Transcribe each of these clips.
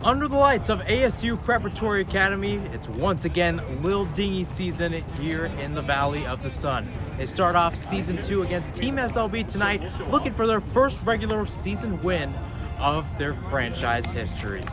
Under the lights of ASU Preparatory Academy, it's once again Little Dingys season here in the Valley of the Sun. They start off Season 2 against Team SLB tonight, looking for their first regular season win of their franchise history.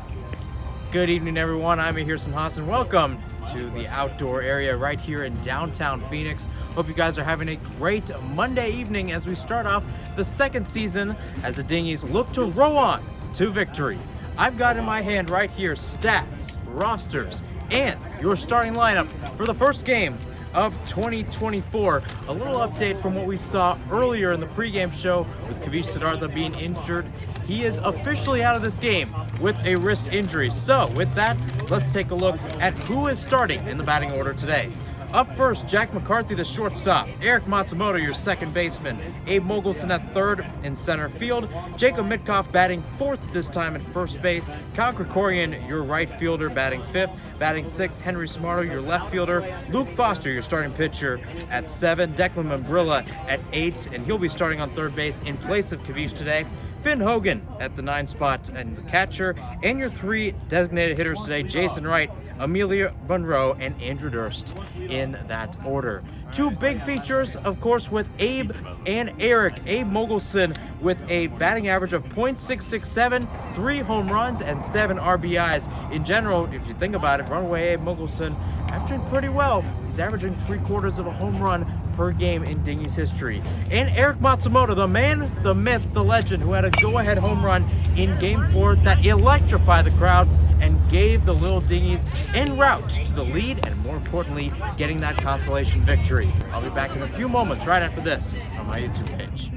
Good evening, everyone. I'm Ahirson Hassan. Welcome to the outdoor area right here in downtown Phoenix. Hope you guys are having a great Monday evening as we start off the second season as the Dingys look to roll on to victory. I've got in my hand right here stats, rosters, and your starting lineup for the first game of 2024. A little update from what we saw earlier in the pregame show with Kavish Siddhartha being injured. He is officially out of this game with a wrist injury. So with that, let's take a look at who is starting in the batting order today. Up first, Jack McCarthy, the shortstop. Eric Matsumoto, your second baseman. Abe Mogelson at third in center field. Jacob Mitkoff batting fourth this time at first base. Kyle Krikorian, your right fielder, batting fifth. Batting sixth, Henry Smarto, your left fielder. Luke Foster, your starting pitcher, at 7. Declan Mambrilla at 8, and he'll be starting on third base in place of Kavish today. Finn Hogan at the 9 spot and the catcher. And your 3 designated hitters today, Jason Wright, Amelia Monroe, and Andrew Durst in that order. 2 big features, of course, with Abe and Eric. Abe Mogelson with a batting average of .667, 3 home runs, and 7 RBIs. In general, if you think about it, runaway Abe Mogelson averaging pretty well. He's averaging 3/4 of a home run per game in Dingys history. And Eric Matsumoto, the man, the myth, the legend, who had a go-ahead home run in Game 4 that electrified the crowd and gave the Little Dingys en route to the lead and, more importantly, getting that consolation victory. I'll be back in a few moments right after this on my YouTube page.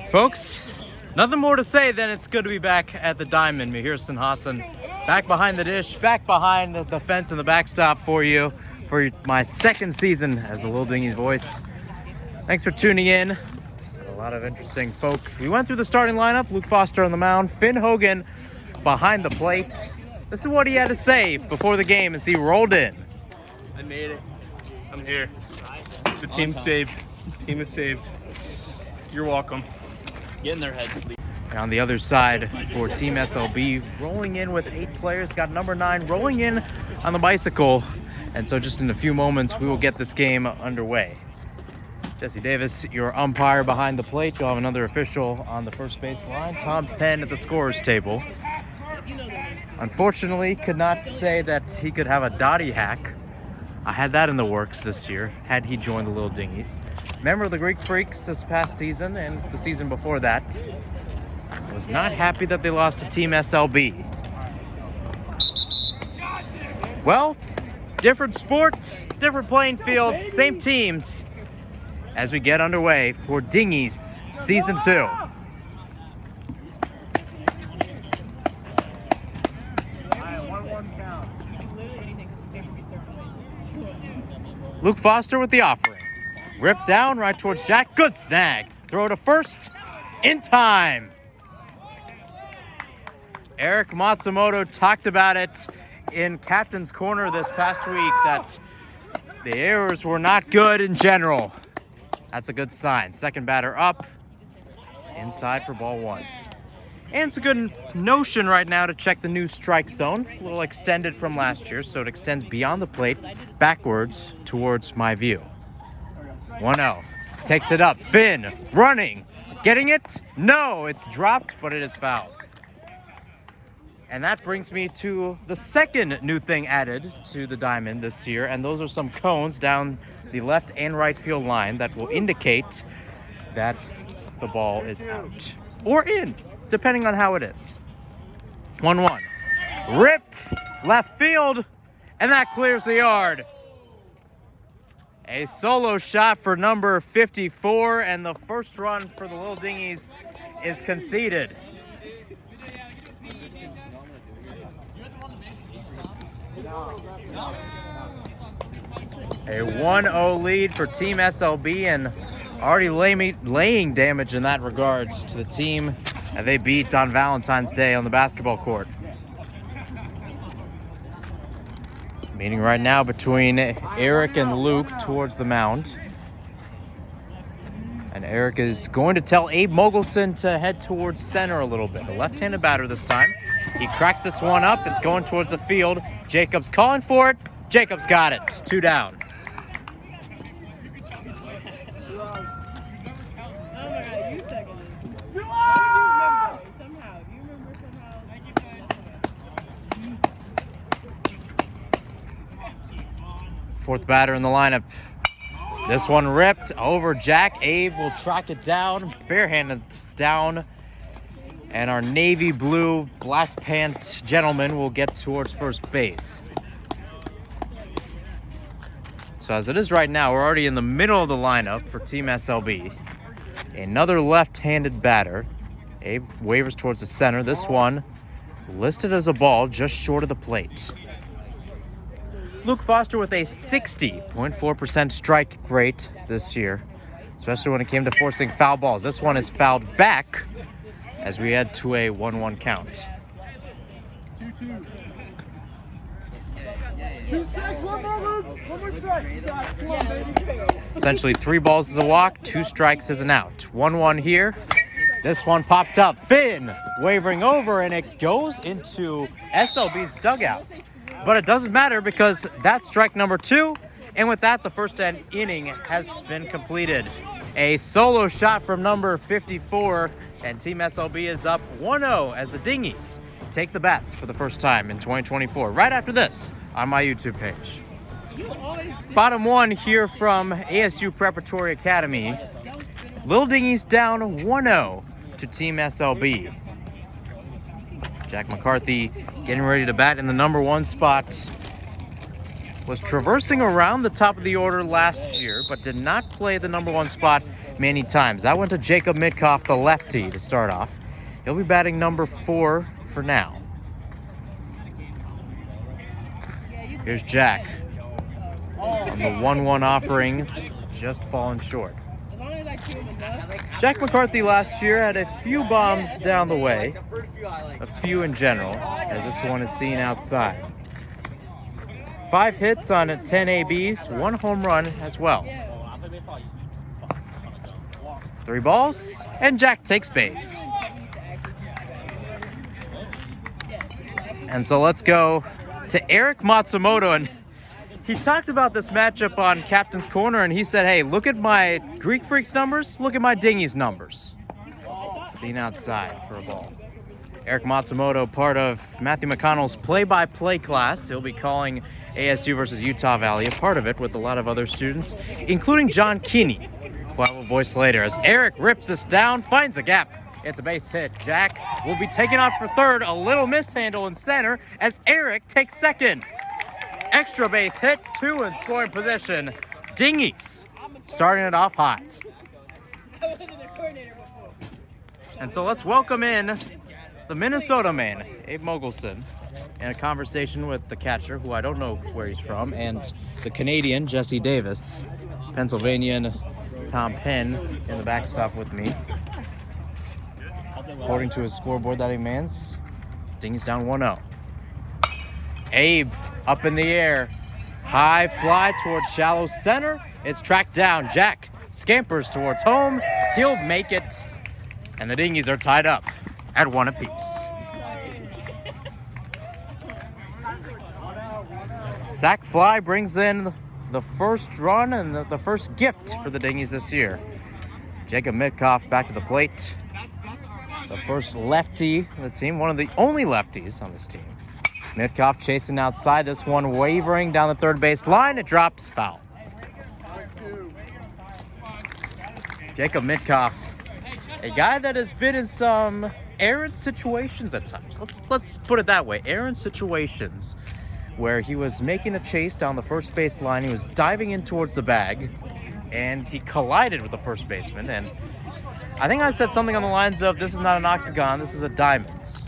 Folks, nothing more to say than it's good to be back at the Diamond. Ahirson Hassan, back behind the dish, back behind the fence and the backstop for you for my second season as the Little Dingys voice. Thanks for tuning in. A lot of interesting folks. We went through the starting lineup. Luke Foster on the mound, Finn Hogan behind the plate. This is what he had to say before the game as he rolled in. I made it. I'm here. The team's saved. The team is saved. You're welcome. Get in their head. And on the other side for Team SLB, rolling in with 8 players, got number 9 rolling in on the bicycle. And so just in a few moments, we will get this game underway. Jesse Davis, your umpire behind the plate. You'll have another official on the first base line. Tom Penn at the scorer's table. Unfortunately, could not say that he could have a Dottie hack. I had that in the works this year, had he joined the Little Dingys. Member of the Greek Freaks this past season and the season before that. Was not happy that they lost to Team SLB. Well, different sport, different playing field, same teams as we get underway for Dingys Season 2. Luke Foster with the offering. Ripped down right towards Jack. Good snag. Throw to first in time. Eric Matsumoto talked about it in Captain's Corner this past week that the errors were not good in general. That's a good sign. Second batter up. Inside for ball 1. And it's a good notion right now to check the new strike zone. A little extended from last year, so it extends beyond the plate, backwards towards my view. 1-0. Takes it up. Finn running. Getting it? No, it's dropped, but it is fouled. And that brings me to the second new thing added to the Diamond this year, and those are some cones down the left and right field line that will indicate that the ball is out or in, depending on how it is. 1-1. Ripped left field, and that clears the yard. A solo shot for number 54, and the first run for the Little Dingys is conceded. A 1-0 lead for Team SLB, and already laying damage in that regards to the team that they beat on Valentine's Day on the basketball court. Meeting right now between Eric and Luke towards the mound. And Eric is going to tell Abe Mogelson to head towards center a little bit. A left-handed batter this time. He cracks this one up. It's going towards the field. Jacobs calling for it. Jacobs got it. 2 down. Fourth batter in the lineup. This one ripped over Jack. Abe will track it down, barehanded down. And our navy blue black pant gentleman will get towards first base. So as it is right now, we're already in the middle of the lineup for Team SLB. Another left-handed batter. Abe wavers towards the center. This one listed as a ball just short of the plate. Luke Foster with a 60.4% strike rate this year, especially when it came to forcing foul balls. This one is fouled back as we head to a 1-1 count. 2-2. 2 strikes, 1 more strike. Come on, baby. Essentially 3 balls is a walk, 2 strikes is an out. 1-1 here. This one popped up. Finn wavering over, and it goes into SLB's dugout. But it doesn't matter because that's strike number 2. And with that, the first inning has been completed. A solo shot from number 54, and Team SLB is up 1-0 as the Dingys take the bats for the first time in 2024. Right after this on my YouTube page. Bottom 1 here from ASU Preparatory Academy. Little Dingys down 1-0 to Team SLB. Jack McCarthy getting ready to bat in the number 1 spot. Was traversing around the top of the order last year, but did not play the number 1 spot many times. That went to Jacob Mitkoff, the lefty, to start off. He'll be batting number 4 for now. Here's Jack on the 1-1 offering, just falling short. Jack McCarthy last year had a few bombs down the way, a few in general, as this one is seen outside. 5 hits on 10 ABs, 1 home run as well. 3 balls, and Jack takes base. And so let's go to Eric Matsumoto, and he talked about this matchup on Captain's Corner, and he said, hey, look at my Greek Freaks numbers, look at my Dingies numbers. Seen outside for a ball. Eric Matsumoto, part of Matthew McConnell's play-by-play class. He'll be calling ASU versus Utah Valley, a part of it with a lot of other students, including John Keeney, who I will voice later. As Eric rips this down, finds a gap. It's a base hit. Jack will be taken off for third. A little mishandle in center as Eric takes second. Extra base hit, 2 in scoring position. Dingys starting it off hot. And so let's welcome in the Minnesota man, Abe Mogelson, in a conversation with the catcher, who I don't know where he's from, and the Canadian, Jesse Davis, Pennsylvanian, Tom Penn in the backstop with me. According to his scoreboard that he mans, Dingys down 1-0. Abe up in the air. High fly towards shallow center. It's tracked down. Jack scampers towards home. He'll make it. And the Dingys are tied up at 1 apiece. Sack fly brings in the first run and the first gift for the Dingys this year. Jacob Mitkoff back to the plate. The first lefty of the team, one of the only lefties on this team. Mitkoff chasing outside, this one wavering down the third base line. It drops, foul. Jacob Mitkoff, a guy that has been in some errant situations at times. Let's put it that way, errant situations where he was making a chase down the first base line. He was diving in towards the bag, and he collided with the first baseman. And I think I said something on the lines of, this is not an octagon, this is a diamond.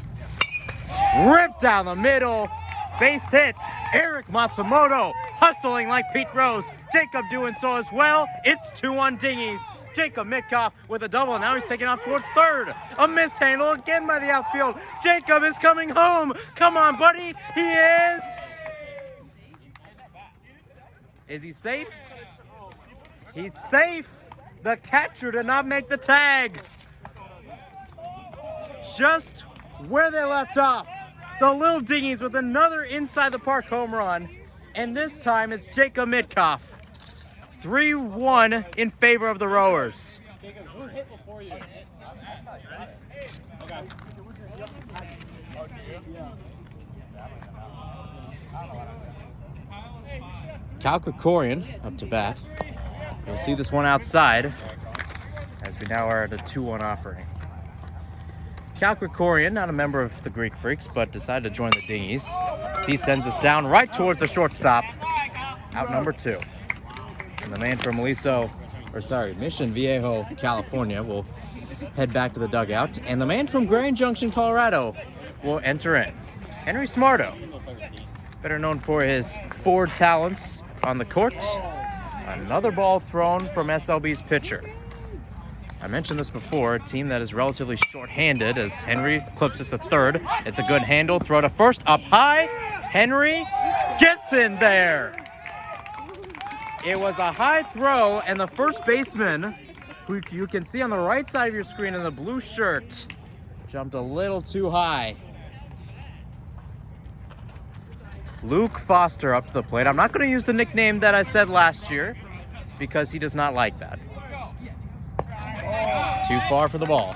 Ripped down the middle, base hit. Eric Matsumoto hustling like Pete Rose. Jacob doing so as well. It's 2-1 Dingys. Jacob Mitkoff with a double. Now he's taking off towards third. A mishandle again by the outfield. Jacob is coming home. Come on, buddy. He is. Is he safe? He's safe. The catcher did not make the tag. Just where they left off. The Little Dingys with another inside the park home run. And this time it's Jacob Mitkoff. 3-1 in favor of the Rowers. Jacob, who hit before you? Okay. Cal Krikorian up to bat. You'll see this one outside as we now are at a 2-1 offering. Cal Krikorian, not a member of the Greek Freaks, but decided to join the Dingys. As he sends us down right towards the shortstop. Out number 2. And the man from Mission Viejo, California will head back to the dugout. And the man from Grand Junction, Colorado will enter in. Henry Smarto, better known for his forward talents on the court. Another ball thrown from SLB's pitcher. I mentioned this before, a team that is relatively short-handed as Henry clips us to third. It's a good handle, throw to first, up high. Henry gets in there. It was a high throw, and the first baseman, who you can see on the right side of your screen in the blue shirt, jumped a little too high. Luke Foster up to the plate. I'm not going to use the nickname that I said last year because he does not like that. Too far for the ball.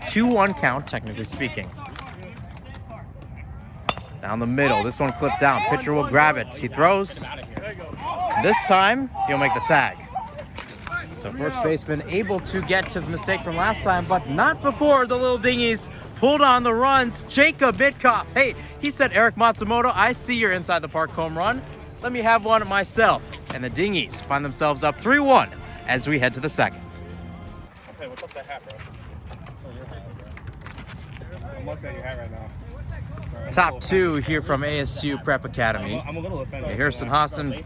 2-1 count, technically speaking. Down the middle. This one clipped down. Pitcher will grab it. He throws. This time, he'll make the tag. So first baseman able to get his mistake from last time, but not before the Little Dingys pulled on the runs. Jacob Mitkoff. Hey, he said, Eric Matsumoto, I see your inside the park home run. Let me have one myself. And the Dingys find themselves up 3-1 as we head to the second. Hey, what's up with that hat, bro? I'm looking at your hat right now. Top 2 here from ASU Prep Academy. I'm a little offended. Harrison Hassan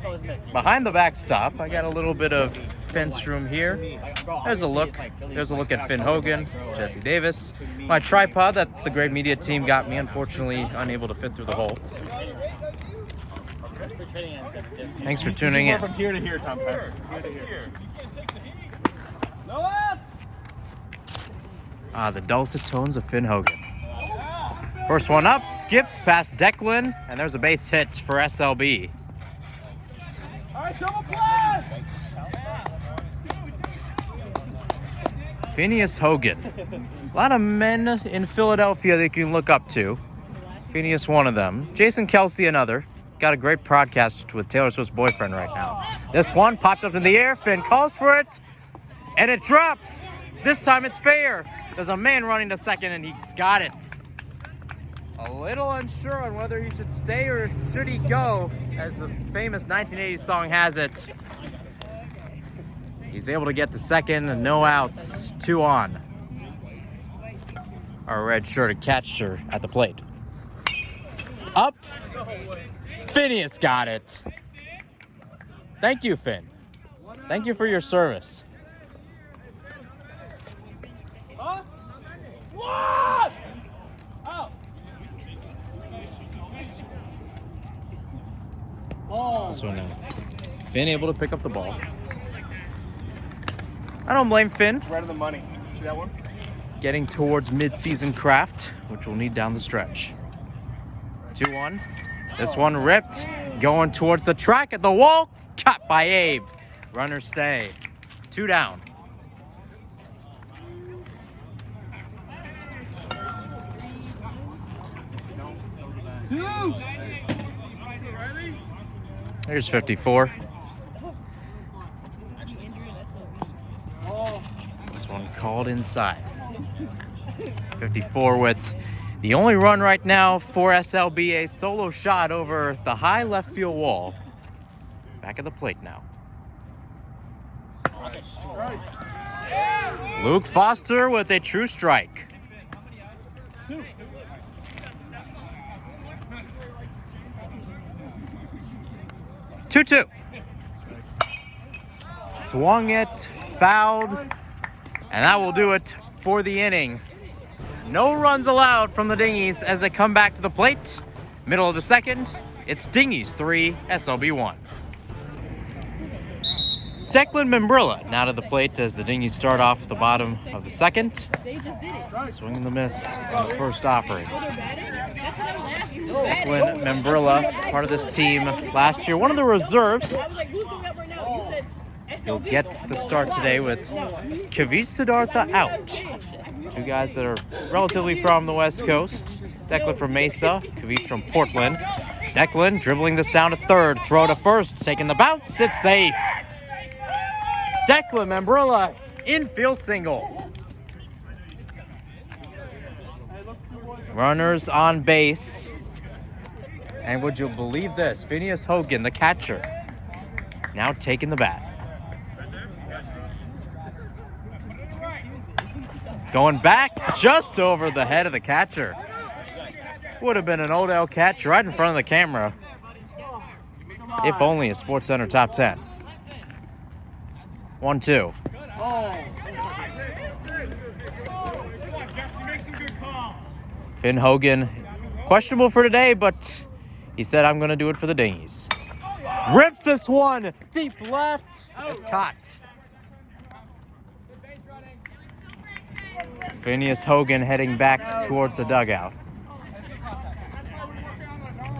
behind the backstop. I got a little bit of fence room here. There's a look. There's a look at Finn Hogan, Jesse Davis. My tripod that the Great Media team got me, unfortunately unable to fit through the hole. Thanks for tuning in. From here to here, Tom Pepper. Here to here. The dulcet tones of Finn Hogan. First one up, skips past Declan, and there's a base hit for SLB. All right, double play! Phineas Hogan. A lot of men in Philadelphia that you can look up to. Phineas, one of them. Jason Kelsey, another. Got a great podcast with Taylor Swift's boyfriend right now. This one popped up in the air. Finn calls for it, and it drops. This time it's fair. There's a man running to second, and he's got it. A little unsure on whether he should stay or should he go, as the famous 1980s song has it. He's able to get to second, and no outs, 2 on. Our red-shirted catcher at the plate. Up. Phineas got it. Thank you, Finn. Thank you for your service. Huh? What? Oh. This one now. Finn able to pick up the ball. I don't blame Finn. Right on the money. See that one? Getting towards mid-season craft, which we'll need down the stretch. 2-1. This one ripped. Going towards the track at the wall. Caught by Abe. Runners stay. 2 down. Here's 54. This one called inside. 54 with the only run right now for SLB, a solo shot over the high left field wall. Back at the plate now. Luke Foster with a true strike. 2-2. Swung it, fouled, and that will do it for the inning. No runs allowed from the Dingys as they come back to the plate. Middle of the second, it's Dingys 3, SLB 1. Declan Membrilla now to the plate as the Dingies start off the bottom of the second. Swing and the miss on the first offering. Declan Membrilla, part of this team last year, one of the reserves. He'll get the start today with Kavish Siddhartha out. Two guys that are relatively from the West Coast. Declan from Mesa, Kavish from Portland. Declan dribbling this down to third, throw to first, taking the bounce, it's safe. Declan Membrilla, infield single. Runners on base. And would you believe this? Phineas Hogan, the catcher, now taking the bat. Going back just over the head of the catcher. Would have been an Odell catch right in front of the camera. If only a SportsCenter top 10. 1-2. Finn Hogan, questionable for today, but he said, I'm going to do it for the Dingies. Rips this one deep left. It's caught. Phineas Hogan heading back towards the dugout.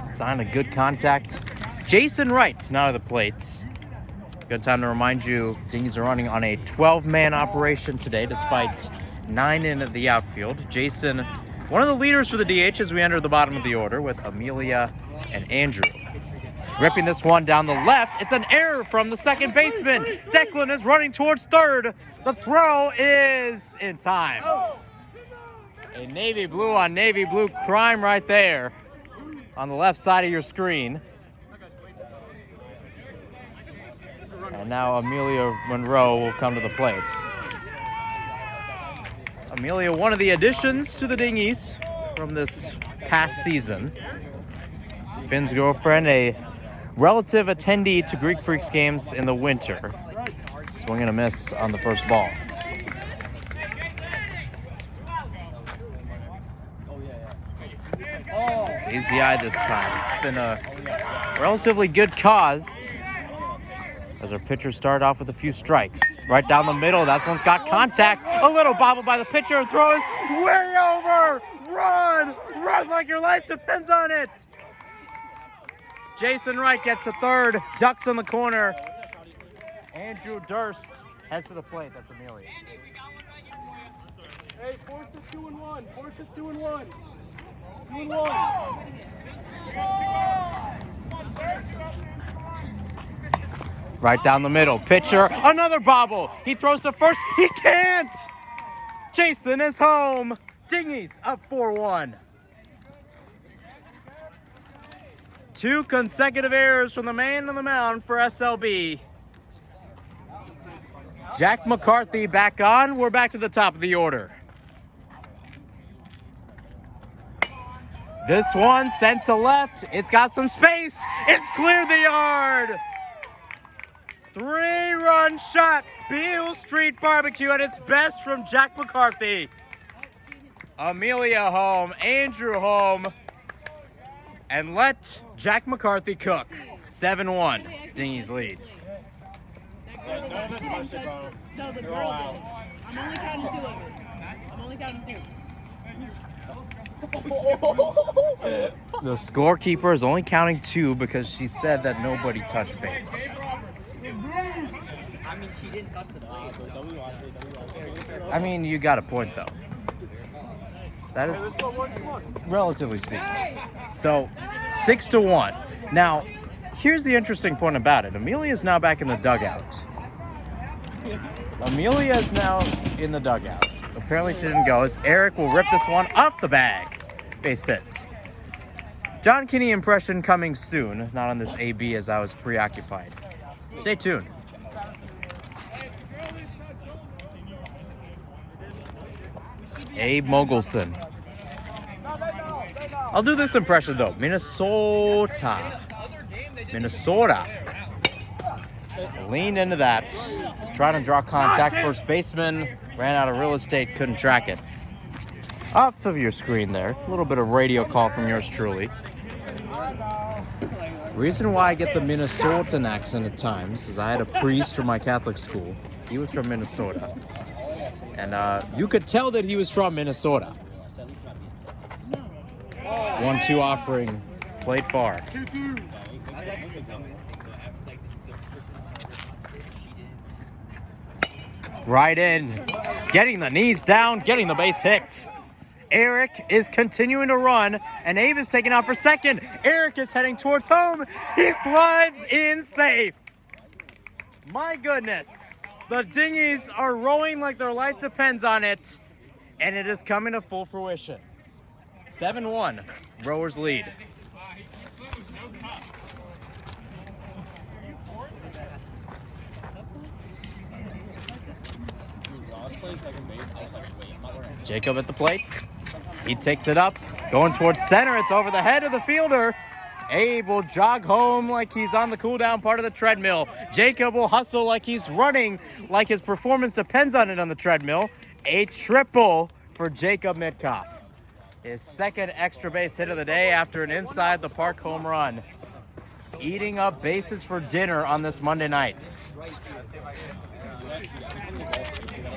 Sign of good contact. Jason Wright now to the plate. Good time to remind you, Dingies are running on a 12-man operation today, despite 9 in the outfield. Jason, one of the leaders for the DH as we enter the bottom of the order with Amelia and Andrew. Ripping this one down the left. It's an error from the second baseman. Declan is running towards third. The throw is in time. A navy blue on navy blue crime right there on the left side of your screen. And now Amelia Monroe will come to the plate. Amelia, one of the additions to the Dingies from this past season. Finn's girlfriend, a relative attendee to Greek Freaks games in the winter. Swing and a miss on the first ball. Sees the eye this time. It's been a relatively good cause as our pitchers start off with a few strikes. Right down the middle, that one's got contact. A little bobble by the pitcher and throws way over. Run! Run like your life depends on it. Jason Wright gets to third, ducks in the corner. Andrew Durst heads to the plate. That's Amelia. Hey, force it 2-1. Force it 2-1. 2-1. Right down the middle. Pitcher, another bobble. He throws to first. He can't. Jason is home. Dingies up 4-1. 2 consecutive errors from the man on the mound for SLB. Jack McCarthy back on. We're back to the top of the order. This one sent to left. It's got some space. It's cleared the yard. 3-run shot. Beale Street Barbecue at its best from Jack McCarthy. Amelia home. Andrew home. And let Jack McCarthy cook. 7-1. Dingies lead. No, the girl did. I'm only counting 2 of it. I'm only counting 2. The scorekeeper is only counting 2 because she said that nobody touched base. I mean, she didn't touch it. I mean, you got a point, though. That is relatively speaking. So, 6-1. Now, here's the interesting point about it. Amelia is now back in the dugout. Amelia is now in the dugout. Apparently she didn't go, as Eric will rip this one off the bag. Base hit. John Kinney impression coming soon. Not on this AB as I was preoccupied. Stay tuned. Abe Mogelson. I'll do this impression though. Minnesota. Leaned into that. Trying to draw contact. First baseman ran out of real estate. Couldn't track it. Off of your screen there. A little bit of radio call from yours truly. Reason why I get the Minnesotan accent at times is I had a priest from my Catholic school. He was from Minnesota. And you could tell that he was from Minnesota. 1-2 offering. Played far. 2-2. Right in. Getting the knees down, getting the base hit. Eric is continuing to run, and Abe is taking out for second. Eric is heading towards home. He slides in safe. My goodness. The Dingys are rowing like their life depends on it, and it is coming to full fruition. 7-1, rowers lead. Jacob at the plate. He takes it up, going towards center. It's over the head of the fielder. Abe will jog home like he's on the cool down part of the treadmill. Jacob will hustle like he's running, like his performance depends on it on the treadmill. A triple for Jacob Mitkoff. His second extra base hit of the day after an inside the park home run. Eating up bases for dinner on this Monday night.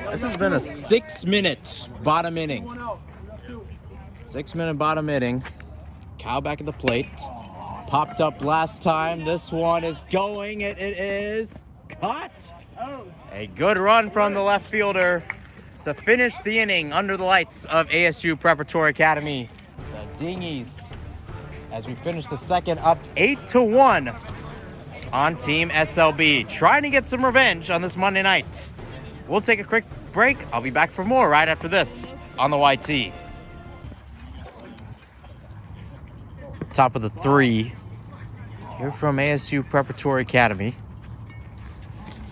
This has been a 6-minute bottom inning. 6-minute bottom inning. Kyle back at the plate. Popped up last time. This one is going. It is caught. A good run from the left fielder to finish the inning under the lights of ASU Preparatory Academy. The Dingys, as we finish the second, up 8-1 on Team SLB. Trying to get some revenge on this Monday night. We'll take a quick break. I'll be back for more right after this on the YT. Top of the 3 here from ASU Preparatory Academy.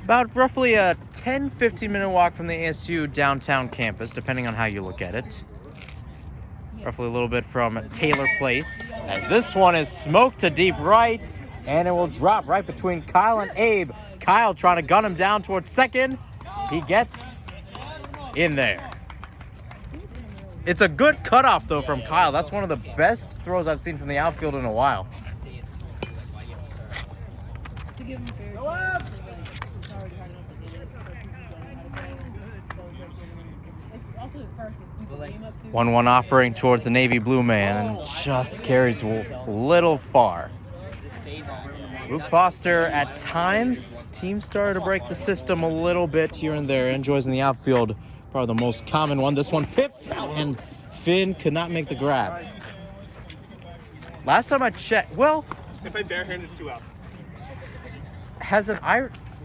About roughly a 10-15 minute walk from the ASU downtown campus, depending on how you look at it. Roughly a little bit from Taylor Place, as this one is smoked to deep right, and it will drop right between Kyle and Abe. Kyle trying to gun him down towards second. He gets in there. It's a good cutoff, though, from Kyle. That's one of the best throws I've seen from the outfield in a while. To give him fair chance, it's already hard enough to get it. It's also the first people came up to. 1-1 offering towards the navy blue man, and just carries a little far. Luke Foster, at times, team started to break the system a little bit here and there. Enjoys in the outfield, probably the most common one. This one pipped, and Finn could not make the grab. Last time I checked, well, If I barehand, it's 2 outs. has an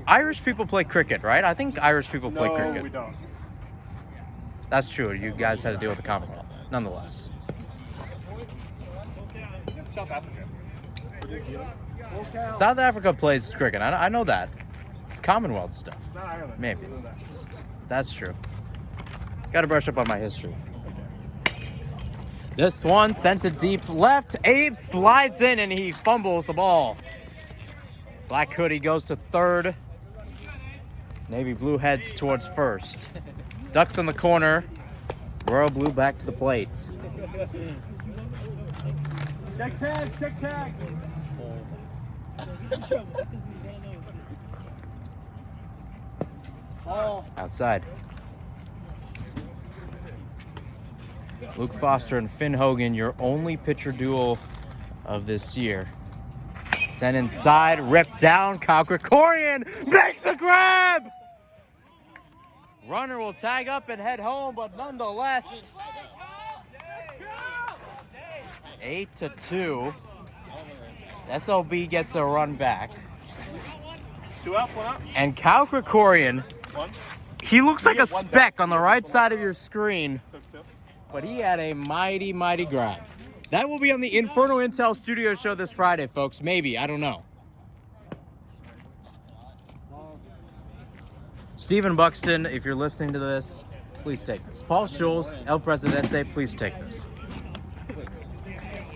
Irish people play cricket, right? I think Irish people play cricket. No, we don't. That's true. You guys had to deal with the Commonwealth, nonetheless. It's South Africa. South Africa plays cricket. I know that. It's Commonwealth stuff. Not Ireland. Maybe. That's true. Got to brush up on my history. This one sent to deep left. Abe slides in and he fumbles the ball. Black hoodie goes to third. Navy blue heads towards first. Ducks in the corner. Royal blue back to the plate. Check tag, check tag. Outside. Luke Foster and Finn Hogan, your only pitcher duel of this year. Sent inside, ripped down. Kyle Krikorian makes a grab! Runner will tag up and head home, but nonetheless, 8-2. SLB gets a run back. 2 outs, 1 out. And Kyle Krikorian, 1. he looks like a speck on the right side of your screen, Took 2. but he had a mighty, mighty grab. That will be on the Inferno Intel Studio show this Friday, folks. Maybe, I don't know. Stephen Buxton, if you're listening to this, please take this. Paul Schultz, El Presidente, please take this.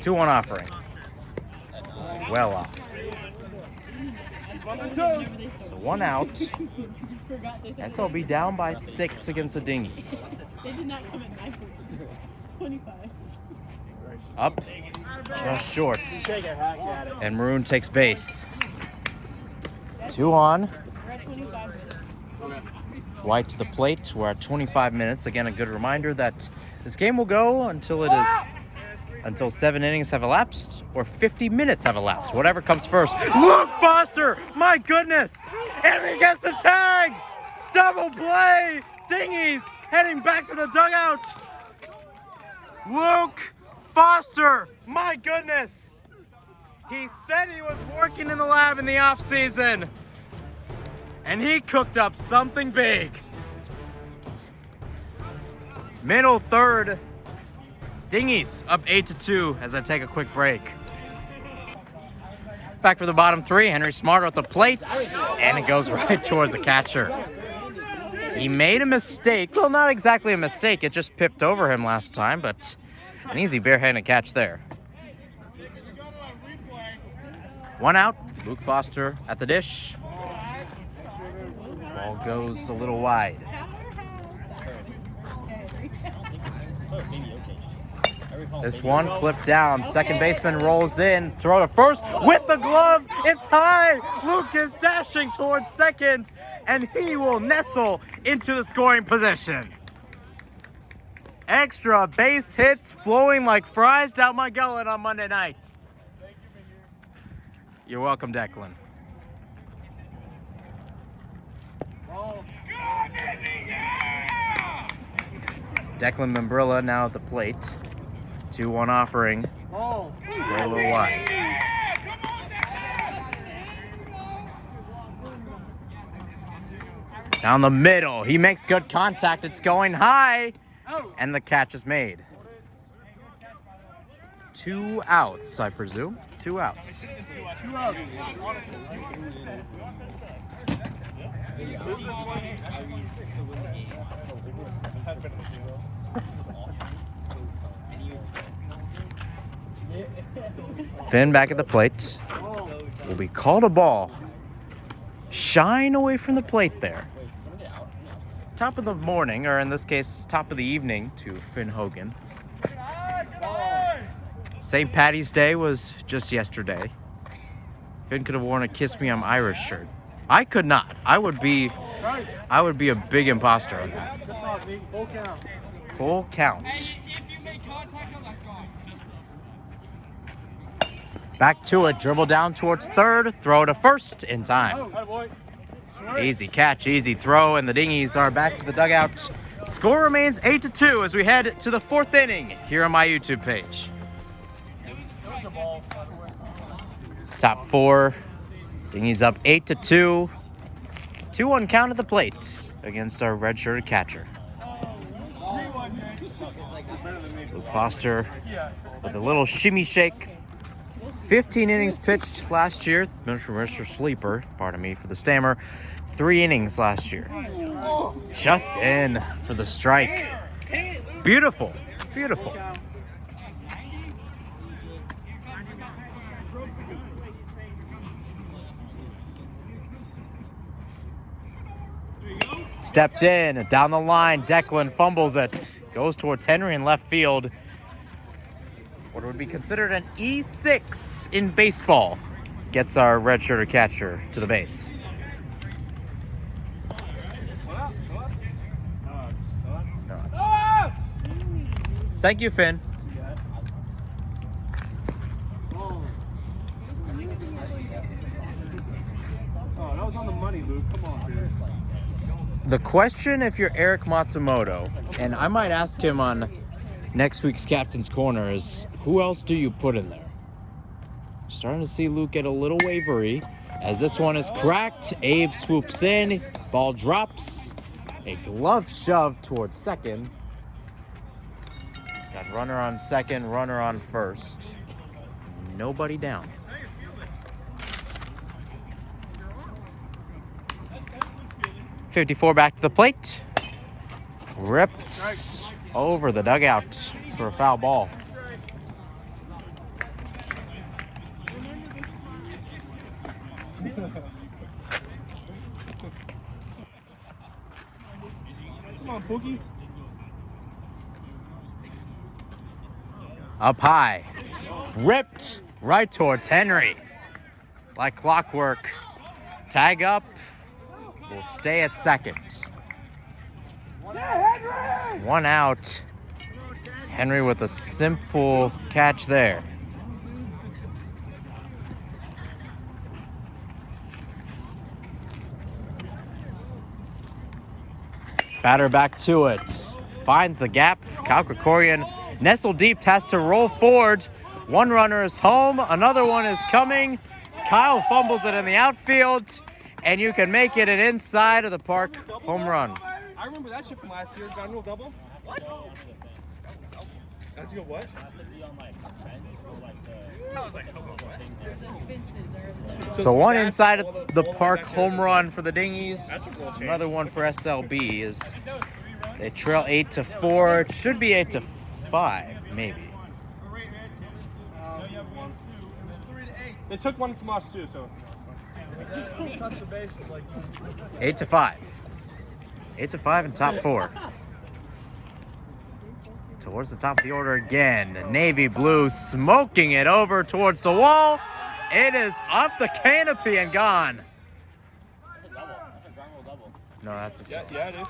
2-1 offering. Well off. So 1 out. SLB down by 6 against the Dingys. They did not come at 9:25. Up Just short. Take a hack at it. And Maroon takes base. 2 on. We're at 25 minutes. White to the plate. We're at 25 minutes. Again, a good reminder that this game will go until 7 innings have elapsed or 50 minutes have elapsed. Whatever comes first. Luke Foster! My goodness! And he gets the tag! Double play! Dingys heading back to the dugout. Luke Foster! My goodness! He said he was working in the lab in the off season. And he cooked up something big. Middle third. Dingys up 8-2 as I take a quick break. Back for the bottom 3. Henry Smarter at the plate. And it goes right towards the catcher. He made a mistake. Well, not exactly a mistake. It just pipped over him last time, but an easy barehanded catch there. 1 out. Luke Foster at the dish. Ball goes a little wide. This one clipped down. Second baseman rolls in. Throw to first with the glove. It's high. Luke is dashing towards second, and he will nestle into the scoring position. Extra base hits flowing like fries down my gullet on Monday night. You're welcome, Declan. Declan Membrilla now at the plate. 2-1 offering. Just go a little wide. Down the middle. He makes good contact. It's going high. And the catch is made. 2 outs, I presume. 2 outs. Finn back at the plate. Will be called a ball. Shine away from the plate there. Top of the morning, or in this case, top of the evening to Finn Hogan. St. Patty's Day was just yesterday. Finn could have worn a Kiss Me I'm Irish shirt. I could not. I would be a big imposter on that. Full count. Back to it. Dribble down towards third. Throw to first in time. Easy catch, easy throw, and the Dingys are back to the dugout. Score remains 8-2 as we head to the 4th inning here on my YouTube page. Top 4. Dingys up 8-2. 2-1 count at the plate against our red-shirted catcher. Luke Foster with a little shimmy shake. 15 innings pitched last year. Mr. Sleeper, pardon me for the stammer. 3 innings last year. Just in for the strike. Beautiful, beautiful. Stepped in, down the line, Declan fumbles it. Goes towards Henry in left field. What would be considered an E6 in baseball. Gets our red-shirted catcher to the base. Thank you, Finn. Oh, that was on the money, Luke. Come on, dude. The question, if you're Eric Matsumoto, and I might ask him on next week's Captain's Corner, is who else do you put in there? Starting to see Luke get a little wavery as this one is cracked. Abe swoops in, ball drops, a glove shove towards second. Got runner on second, runner on first. Nobody down. .54 back to the plate. Ripped over the dugout for a foul ball. Come on, Boogie. Up high. ripped right towards Henry. Like clockwork. Tag up. Will stay at second. One out. Henry with a simple catch there. Batter back to it. Finds the gap. Kyle Krikorian nestled deep, has to roll forward. One runner is home. Another one is coming. Kyle fumbles it in the outfield. And you can make it an inside of the park home run. I remember that shit from last year. Ground rule double. What? That's your what? So one inside of the park home run for the Dingys. Another one for SLB is they trail 8-4. It should be 8-5, maybe. They took one from us too, so. 8-5. 8-5 in top 4. Towards the top of the order again. Navy blue smoking it over towards the wall. It is off the canopy and gone. No, that's a Yeah, it is.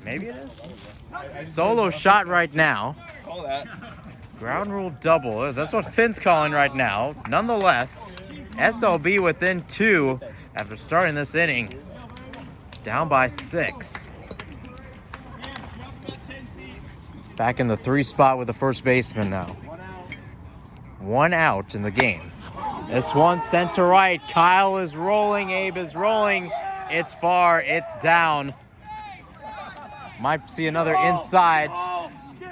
maybe it is. Solo shot right now. Call that. Ground rule double. That's what Finn's calling right now. Nonetheless, SLB within 2 after starting this inning. Down by 6. Back in the 3 spot with the first baseman now. 1 out in the game. This one sent to right. Kyle is rolling. Abe is rolling. It's far. It's down. Might see another inside.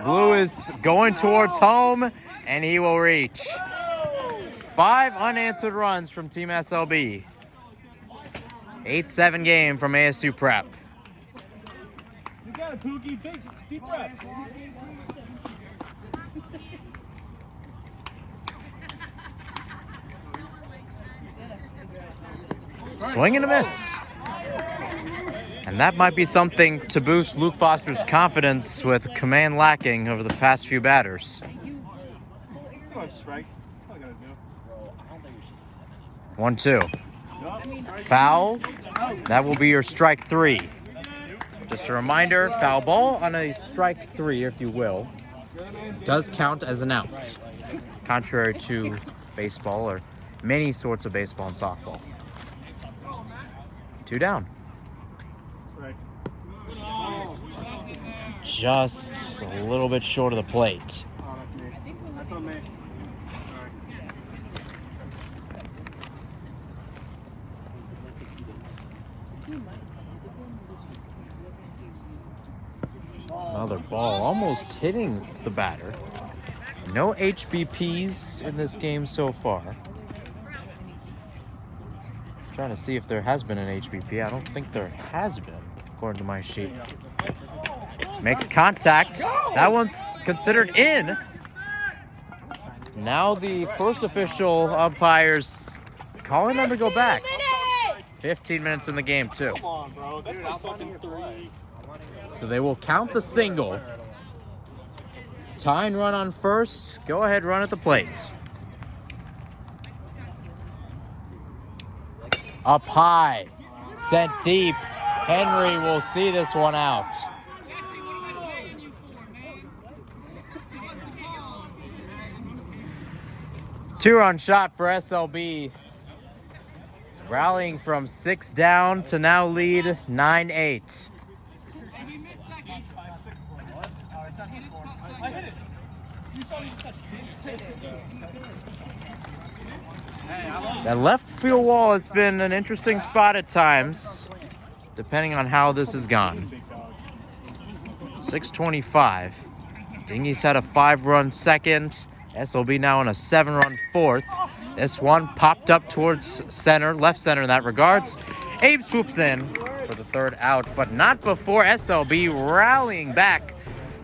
Blue is going towards home, and he will reach. 5 unanswered runs from Team SLB. 8-7 game from ASU Prep. You got it, Pookie. Deep breath. Swing and a miss. And that might be something to boost Luke Foster's confidence with command lacking over the past few batters. Come on, strikes. That's all I gotta do. 1-2. Foul. That will be your strike 3. Just a reminder, foul ball on a strike 3, if you will, does count as an out, contrary to baseball or many sorts of baseball and softball. 2 down. Right. Just a little bit short of the plate. Oh, that's me. That's on me. Another ball almost hitting the batter. No HBPs in this game so far. Trying to see if there has been an HBP. I don't think there has been, according to my sheet. Makes contact. That one's considered in. Now the first official umpires calling them to go back. 15 minutes in the game, too. Come on, bro. That's like fucking 3. So they will count the single. Tying run on first. Go ahead, run at the plate. Up high. Sent deep. Henry will see this one out. Two-run shot for SLB. Rallying from 6 down to now lead 9-8. That left field wall has been an interesting spot at times, depending on how this has gone. 6:25. Dingys had a 5-run second. SLB now on a 7-run fourth. This one popped up towards center, left center in that regards. Abe swoops in for the 3rd out, but not before SLB rallying back,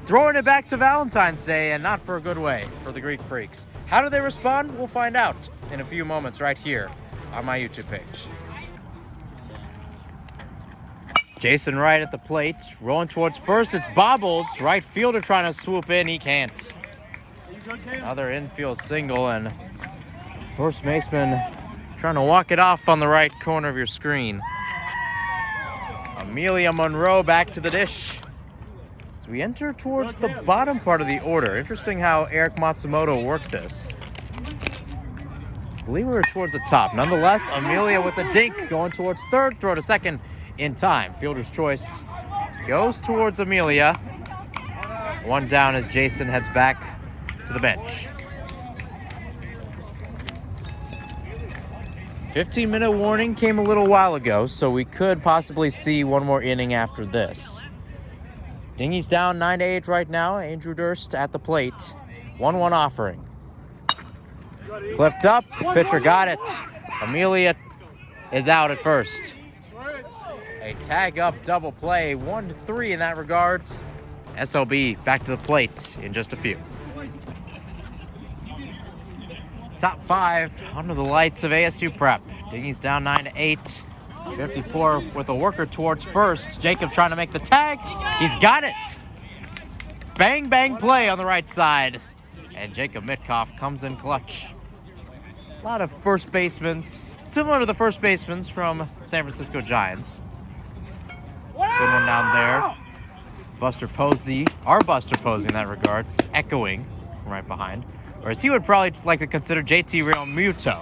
throwing it back to Valentine's Day, and not for a good way for the Greek Freaks. How do they respond? We'll find out in a few moments right here on my YouTube page. Jason Wright at the plate, rolling towards first. It's bobbled. Right fielder trying to swoop in. He can't. Another infield single, and first baseman trying to walk it off on the right corner of your screen. Amelia Monroe back to the dish. As we enter towards the bottom part of the order. Interesting how Eric Matsumoto worked this. I believe we were towards the top. Nonetheless, Amelia with the dink going towards third, throw to second in time. Fielder's choice goes towards Amelia. One down as Jason heads back to the bench. 15-minute warning came a little while ago, so we could possibly see one more inning after this. Dingy's down 9-8 right now. Andrew Durst at the plate. 1-1 offering. Clipped up. Pitcher got it. Amelia is out at first. A tag-up double play. 1-3 in that regards. SLB back to the plate in just a few. Top 5 under the lights of ASU Prep. Dingy's down 9-8. 54 with a worker towards first. Jacob trying to make the tag. He's got it. Bang, bang play on the right side. And Jacob Mitkoff comes in clutch. A lot of first basemen, similar to the first basemen from San Francisco Giants. Good one down there. Buster Posey, our Buster Posey in that regard, echoing from right behind. Whereas he would probably like to consider JT Real Muto.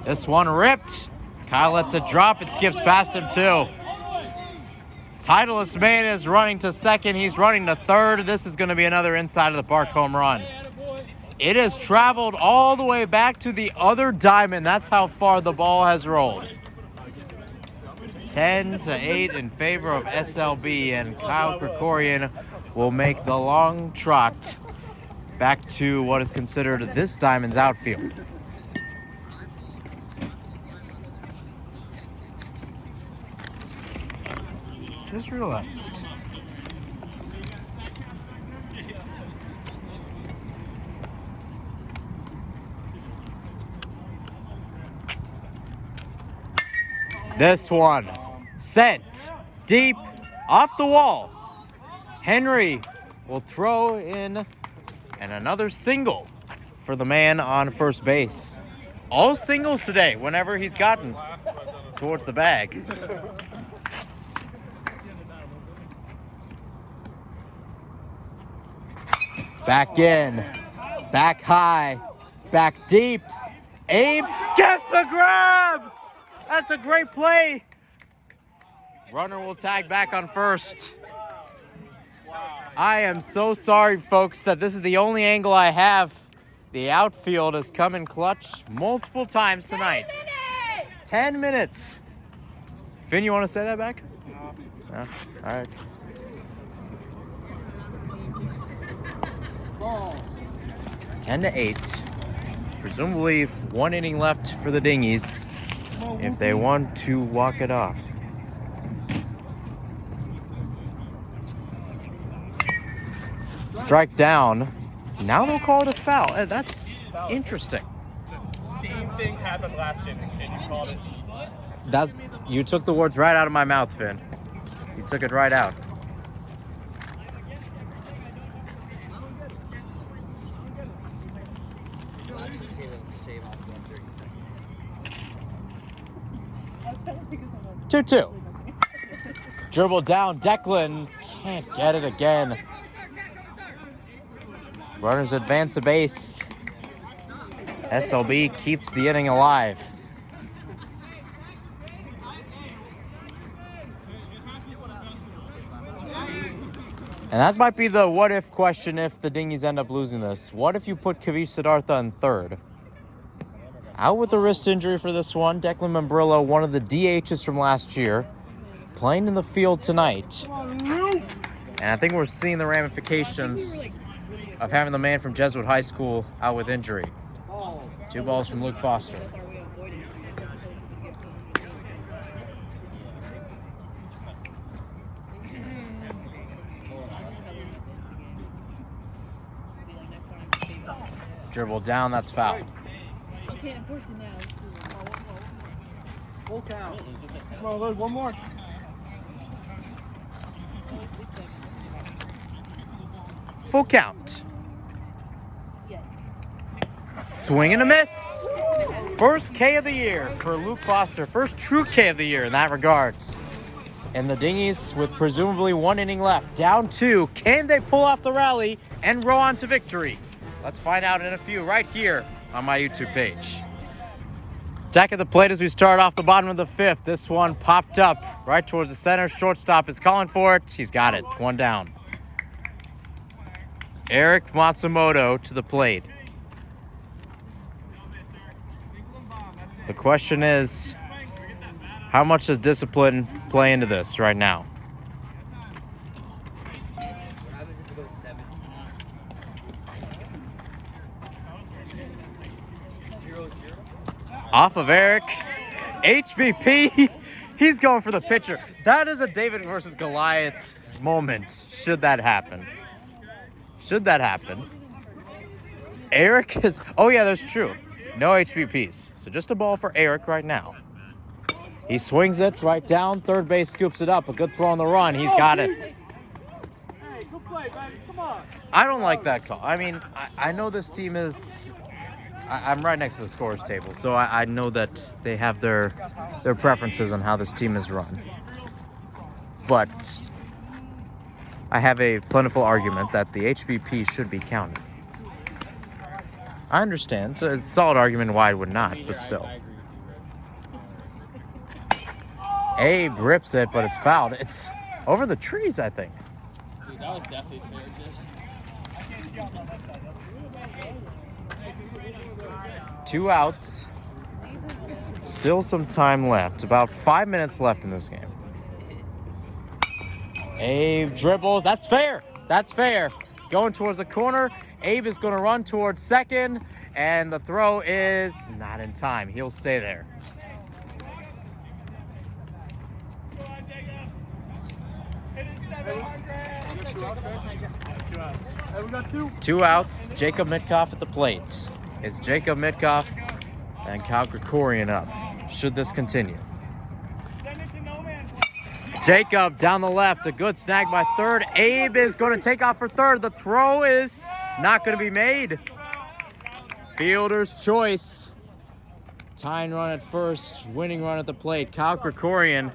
This one ripped. Kyle lets it drop. It skips past him too. Titleist man is running to second. He's running to third. This is going to be another inside of the park home run. It has traveled all the way back to the other diamond. That's how far the ball has rolled. 10-8 in favor of SLB, and Kyle Krikorian will make the long trot back to what is considered this diamond's outfield. Just realized. This one sent deep off the wall. Henry will throw in and another single for the man on first base. All singles today whenever he's gotten towards the bag. Back in, back high, back deep. Abe gets the grab! That's a great play. Runner will tag back on first. I am so sorry, folks, that this is the only angle I have. The outfield has come in clutch multiple times tonight. 10 minutes. Finn, you want to say that back? No. All right. Ball. 10-8. Presumably 1 inning left for the Dingies if they want to walk it off. Strike down. Now they'll call it a foul. That's interesting. Same thing happened last inning, and you called it. You took the words right out of my mouth, Finn. You took it right out. Two. Dribble down. Declan can't get it again. Runners advance a base. SLB keeps the inning alive. And that might be the what if question if the Dingies end up losing this. What if you put Kavish Siddhartha in third? Out with a wrist injury for this one. Declan Membrillo, one of the DHs from last year, playing in the field tonight. And I think we're seeing the ramifications of having the man from Jesuit High School out with injury. 2 balls from Luke Foster. Dribble down, that's foul. Can't enforce it now. Full count. Come on, Lou, one more. Full count. Yes. Swing and a miss. First K of the year for Luke Foster. First true K of the year in that regards. And the Dingys, with presumably 1 inning left, down 2. Can they pull off the rally and roll on to victory? Let's find out in a few right here on my YouTube page. Attack at the plate as we start off the bottom of the 5th. This one popped up right towards the center. Shortstop is calling for it. He's got it. 1 down. Eric Matsumoto to the plate. The question is, how much does discipline play into this right now? Off of Eric. HBP. He's going for the pitcher. That is a David versus Goliath moment, should that happen. Should that happen. Eric is... Oh, yeah, that's true. No HBPs. So just a ball for Eric right now. He swings it right down. Third base scoops it up. A good throw on the run. He's got it. Hey, good play, baby. Come on. I don't like that call. I mean, I know this team is... I'm right next to the scorers table, so I know that they have their preferences on how this team is run. But I have a plentiful argument that the HBP should be counted. I understand. So it's a solid argument why it would not, but still. Abe rips it, but it's fouled. It's over the trees, I think. Dude, that was definitely fair, just. 2 outs. Still some time left. About 5 minutes left in this game. Abe dribbles. That's fair. That's fair. Going towards the corner. Abe is going to run towards second. And the throw is not in time. He'll stay there. Hey, we got 2. 2 outs. Jacob Mitkoff at the plate. It's Jacob Mitkoff and Kyle Krikorian up. Should this continue? Jacob down the left. A good snag by third. Abe is going to take off for third. The throw is not going to be made. Fielder's choice. Tying run at first. Winning run at the plate. Kyle Krikorian,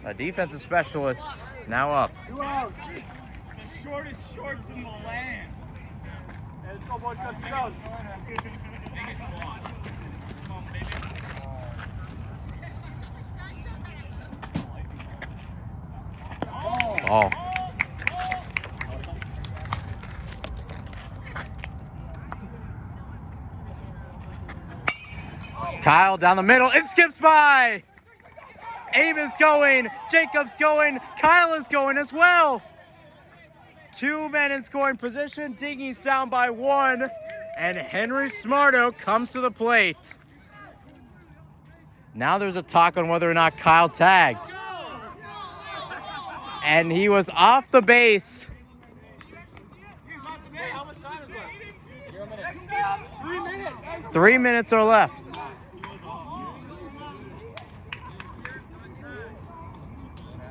a defensive specialist, now up. 2 outs. The shortest shorts in the land. Hey, let's go, boys. Got 2 outs. Ball. Kyle down the middle. It skips by. Abe is going. Jacob's going. Kyle is going as well. 2 men in scoring position. Dingys down by 1. And Henry Smarto comes to the plate. Now there's a talk on whether or not Kyle tagged. And he was off the base. How much time is left? 0 minutes. 3 minutes. 3 minutes are left.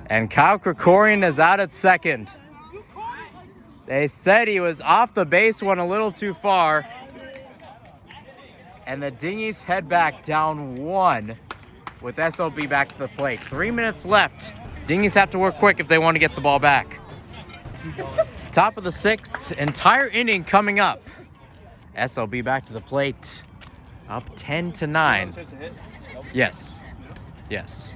And Kyle Krikorian is out at second. They said he was off the base, went a little too far. And the Dingys head back down 1 with SLB back to the plate. 3 minutes left. Dingys have to work quick if they want to get the ball back. Top of the 6th, entire inning coming up. SLB back to the plate. Up 10-9. Yes. Yes.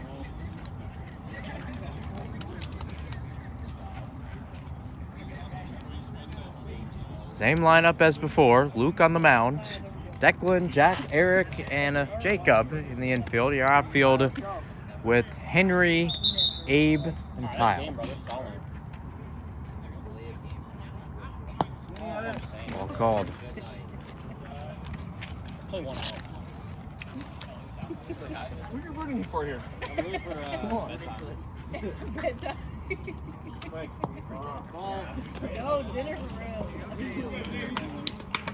Same lineup as before. Luke on the mound. Declan, Jack, Eric, and Jacob in the infield. Your outfield with Henry, Abe, and Kyle. All called. Play 1 out. Who are you rooting for here? I'm rooting for bedtime. No, dinner for real.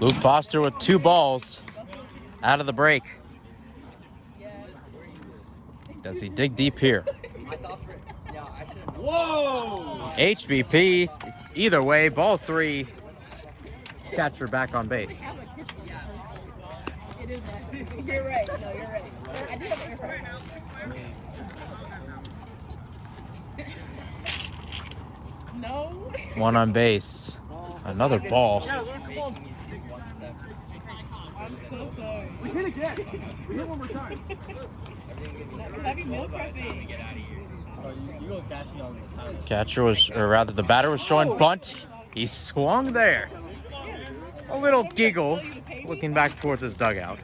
Luke Foster with 2 balls out of the break. Does he dig deep here? Whoa! HBP, either way, ball 3. Catcher back on base. It is not. You're right. No, you're right. I did have an air fryer. No. One on base. Another ball. Yeah, come on. I'm so sorry. We hit again. We hit one more time. Could I be meal prepping? You go dashing on the side. Catcher was, or rather the batter was showing bunt. He swung there. A little giggle looking back towards his dugout.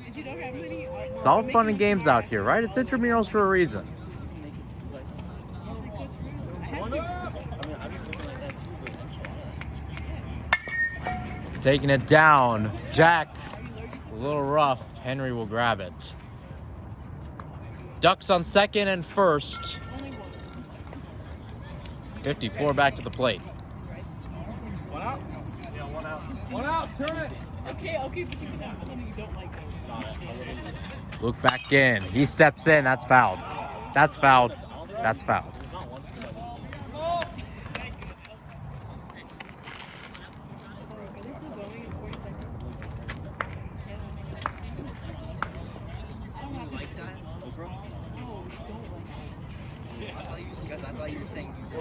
If you don't have money, It's all fun and games out here, right? It's intramurals for a reason. Taking it down. Jack, a little rough. Henry will grab it. Ducks on second and first. 54 back to the plate. One out. Yeah, one out. One out. Turn it. Okay, but you can have something you don't like. Luke back in. He steps in. That's fouled. That's fouled. That's fouled.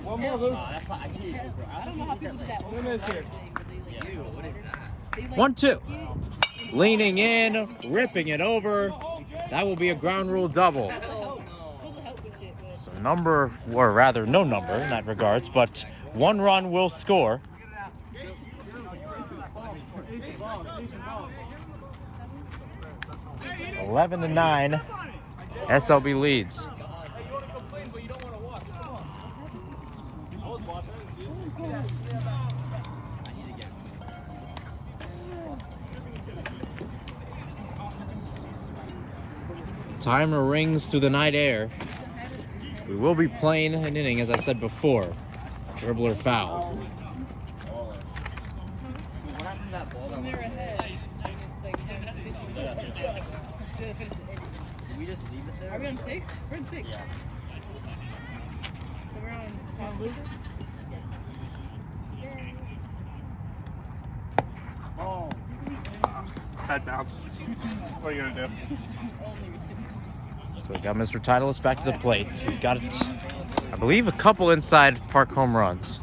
One more, Luke. I don't know how people do that. 2 minutes here. 1-2. Leaning in, ripping it over. That will be a ground rule double. So number, or rather no number in that regards, but 1 run will score. Eleven to 9. SLB leads. Timer rings through the night air. We will be playing an inning, as I said before. Dribbler fouled. When they're ahead, it's like We just leave it there. Are we on 6? We're on 6. Yeah. So we're on top 6? Oh. Head bounce. What are you gonna do? So we got Mr. Titleist back to the plate. He's got, I believe, a couple inside park home runs.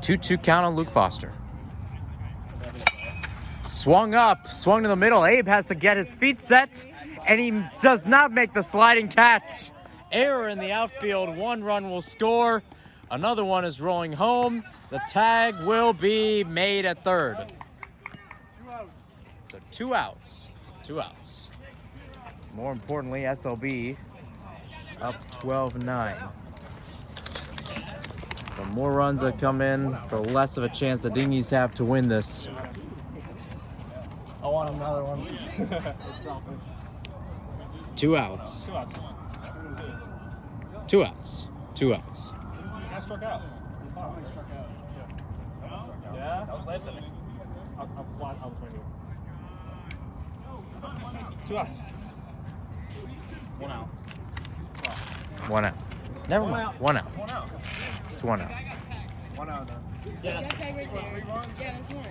2-2 count on Luke Foster. Swung up, swung to the middle. Abe has to get his feet set, and he does not make the sliding catch. Error in the outfield. 1 run will score. Another one is rolling home. The tag will be made at third. 2 outs. So 2 outs. 2 outs. More importantly, SLB up 12-9. The more runs that come in, the less of a chance the Dingies have to win this. I want another one. 2 outs. 2 outs. 2 outs. 2 outs. I struck out. Yeah? I was listening. I was waiting. 2 outs. 1 out. 1 out. Never mind. 1 out. 1 out. It's 1 out. 1 out then. Yeah, that tag right there. Yeah, that's 1.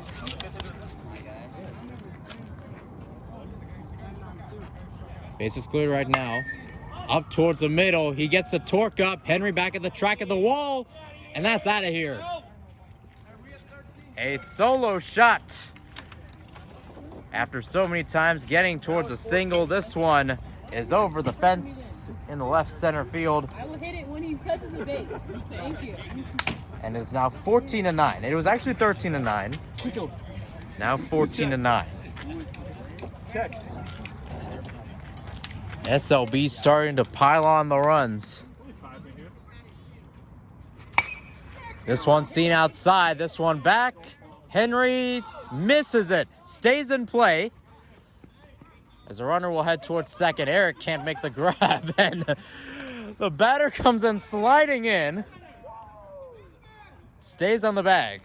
Base is clear right now. Up towards the middle. He gets the torque up. Henry back at the track of the wall. And that's out of here. A solo shot. After so many times getting towards a single, this one is over the fence in the left center field. I will hit it when he touches the base. Thank you. And it's now 14-9. It was actually 13-9. Now 14-9. Check. SLB starting to pile on the runs. This one seen outside. This one back. Henry misses it. Stays in play. As the runner will head towards second, Eric can't make the grab. And the batter comes in sliding in. Stays on the bag.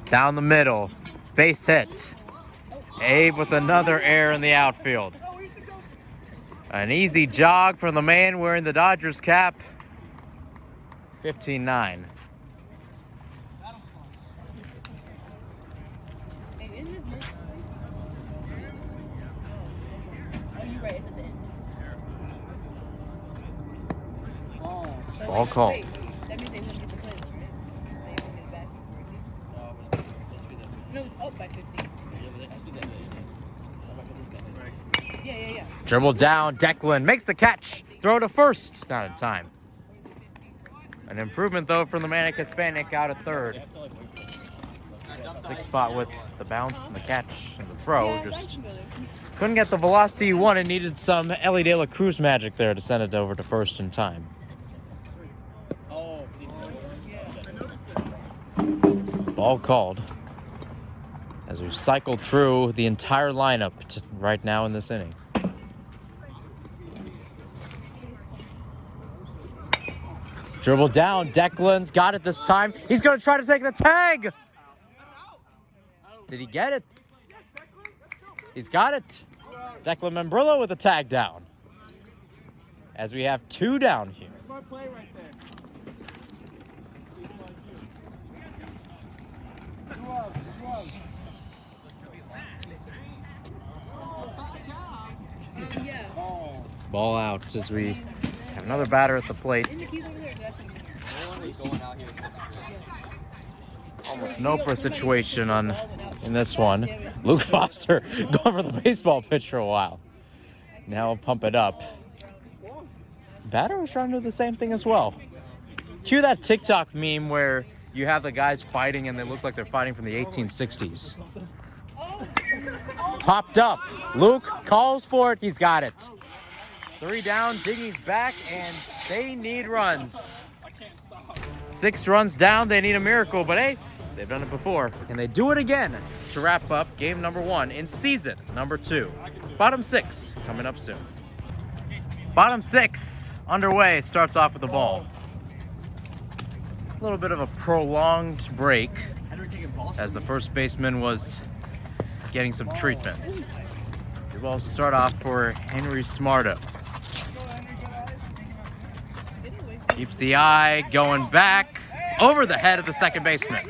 Down the middle. Base hit. Abe with another error in the outfield. An easy jog from the man wearing the Dodgers cap. 15-9. Hey, isn't this mixed? Oh, you're right. It's at the end. So Ball wait, called. wait, that means they wouldn't get the clinch, right? They won't get it back 6-14. No, it's up by 15. Yeah. Dribble down, Declan makes the catch. Throw to first, not in time. An improvement though from the Manic Hispanic out at third. 6 spot with the bounce and the catch and the throw. Yeah, Just I can go there. couldn't get the velocity he wanted. Needed some Ellie De La Cruz magic there to send it over to first in time. Ball called as we've cycled through the entire lineup right now in this inning. Dribble down, Declan's got it this time. He's gonna try to take the tag. Did he get it? He's got it. Declan Membrilla with a tag down. As we have 2 down here. Smart play right there. Yeah. Ball out as we have another batter at the plate. In the keys over there, that's in here. Almost no pro situation in this one. Luke Foster going for the baseball pitch for a while. Now pump it up. Batter was trying to do the same thing as well. Cue that TikTok meme where you have the guys fighting and they look like they're fighting from the 1860s. Popped up. Luke calls for it. He's got it. 3 down. Dingy's back, and they need runs. 6 runs down. They need a miracle, but hey, they've done it before. Can they do it again to wrap up game number 1 in season number 2? Bottom 6 coming up soon. Bottom 6 underway. Starts off with the ball. A little bit of a prolonged break as the first baseman was getting some treatment. The balls to start off for Henry Smarto. Keeps the eye going back over the head of the second baseman.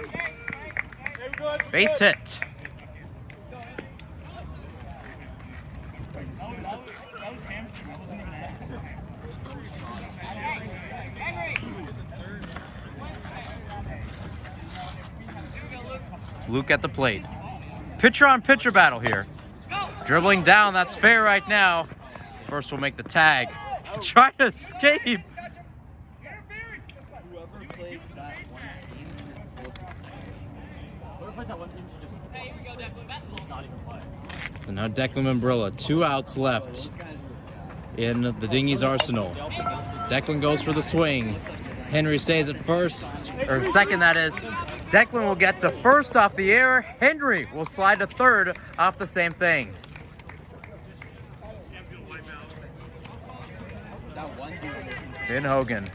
Base hit. Luke at the plate. Pitcher on pitcher battle here. Dribbling down, that's fair right now. First will make the tag. Trying to escape. And now Declan Membrilla, 2 outs left in the Dingy's arsenal. Declan goes for the swing. Henry stays at first, or second that is. Declan will get to first off the air. Henry will slide to third off the same thing. Finn Hogan.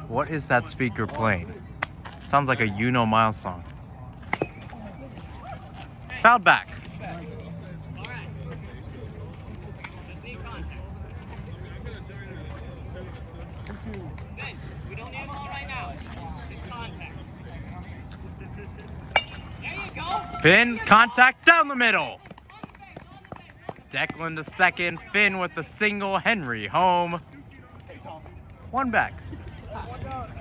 What is that speaker playing? Sounds like a You Know Miles song. Fouled back. Finn, contact down the middle. Declan to second, Finn with the single, Henry home. 1 back.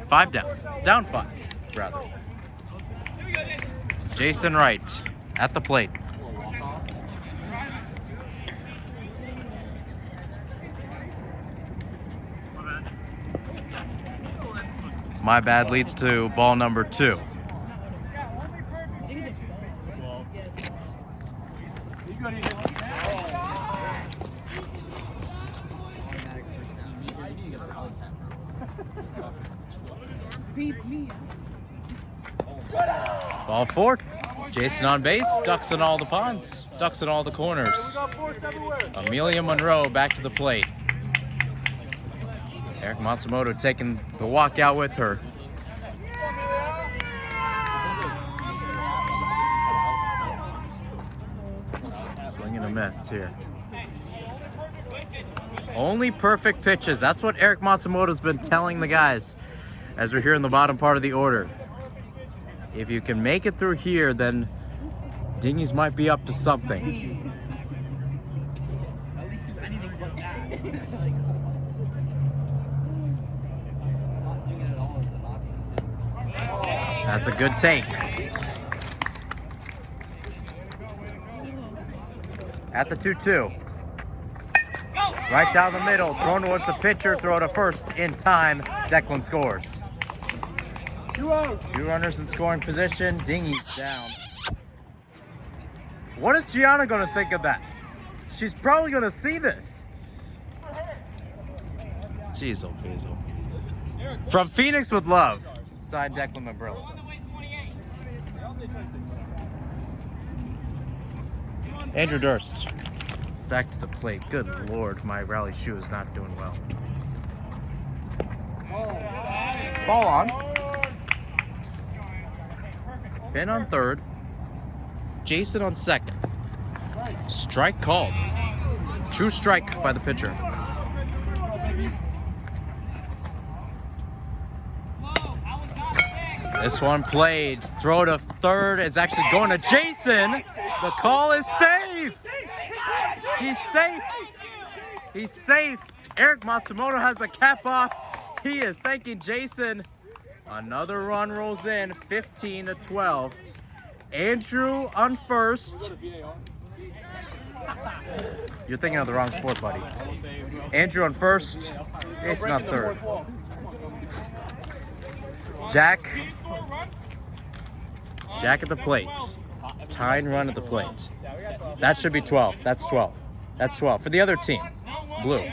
5 down. Down 5, rather. Jason Wright at the plate. My bad leads to ball number 2. Ball 4. Jason on base, ducks in all the ponds, ducks in all the corners. Amelia Monroe back to the plate. Eric Matsumoto taking the walk out with her. to miss here. Only perfect pitches. That's what Eric Matsumoto's been telling the guys as we're here in the bottom part of the order. If you can make it through here, then Dingies might be up to something. At least do anything but that. Not doing it at all is an option. That's a good take. At the 2-2. Right down the middle, thrown towards the pitcher, throw to first in time. Declan scores. 2 out. 2 runners in scoring position. Dingies down. What is Gianna going to think of that? She's probably going to see this. Jeez, oh, Basil. From Phoenix with love. Signed Declan McBrill. Andrew Durst. Back to the plate. Good Lord, my rally shoe is not doing well. Ball on. Finn on third. Jason on second. Strike called. True strike by the pitcher. This one played. Throw to third. It's actually going to Jason. The call is safe. He's safe. He's safe. Eric Matsumoto has the cap off. He is thanking Jason. Another run rolls in, 15-12. Andrew on first. You're thinking of the wrong sport, buddy. Andrew on first. Jason on third. Jack at the plate. Tying run at the plate. That should be 12. That's 12. That's 12 for the other team. Blue.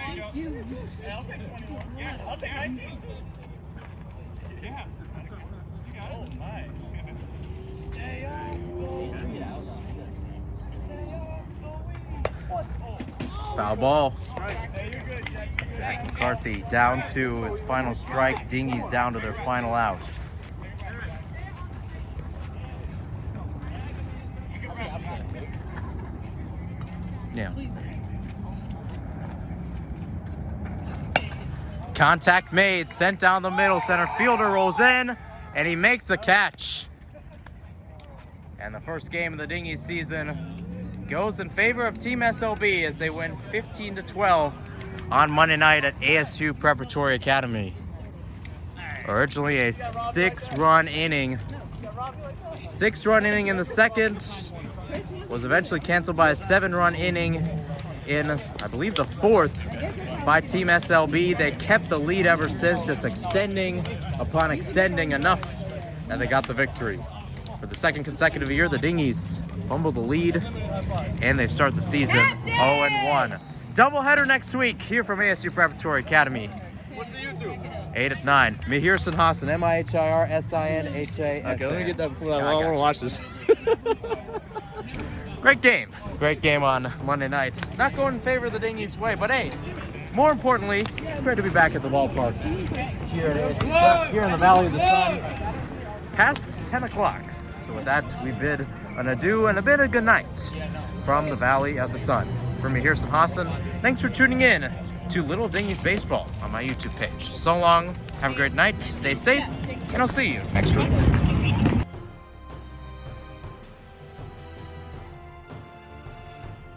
Foul ball. Jack McCarthy down to his final strike. Dingies down to their final out. Yeah. Contact made, sent down the middle. Center fielder rolls in, and he makes the catch. And the first game of the Dingies season goes in favor of Team SLB as they win 15-12 on Monday night at ASU Preparatory Academy. Originally a 6-run inning. 6-run inning in the second was eventually canceled by a 7-run inning in, I believe, the fourth by Team SLB. They kept the lead ever since, just extending upon extending enough that they got the victory. For the second consecutive year, the Dingies fumble the lead, and they start the season 0-1. Doubleheader next week here from ASU Preparatory Academy. What's the YouTube? 8 at 9. Mihirsan Hassan, M-I-H-I-R-S-I-N-H-A-S-A-N. Okay, let me get that before that. Yeah, I I want got to you. watch this. Great game. Great game on Monday night. Not going in favor of the Dingies' way, but hey, more importantly, it's great to be back at the ballpark here at ASU, here in the Valley of the Sun, past 10 o'clock. So with that, we bid an adieu and a bid of good night from the Valley of the Sun. From Mihirsan Hassan, thanks for tuning in to Little Dingys Baseball on my YouTube page. So long, have a great night, stay safe, and I'll see you next week.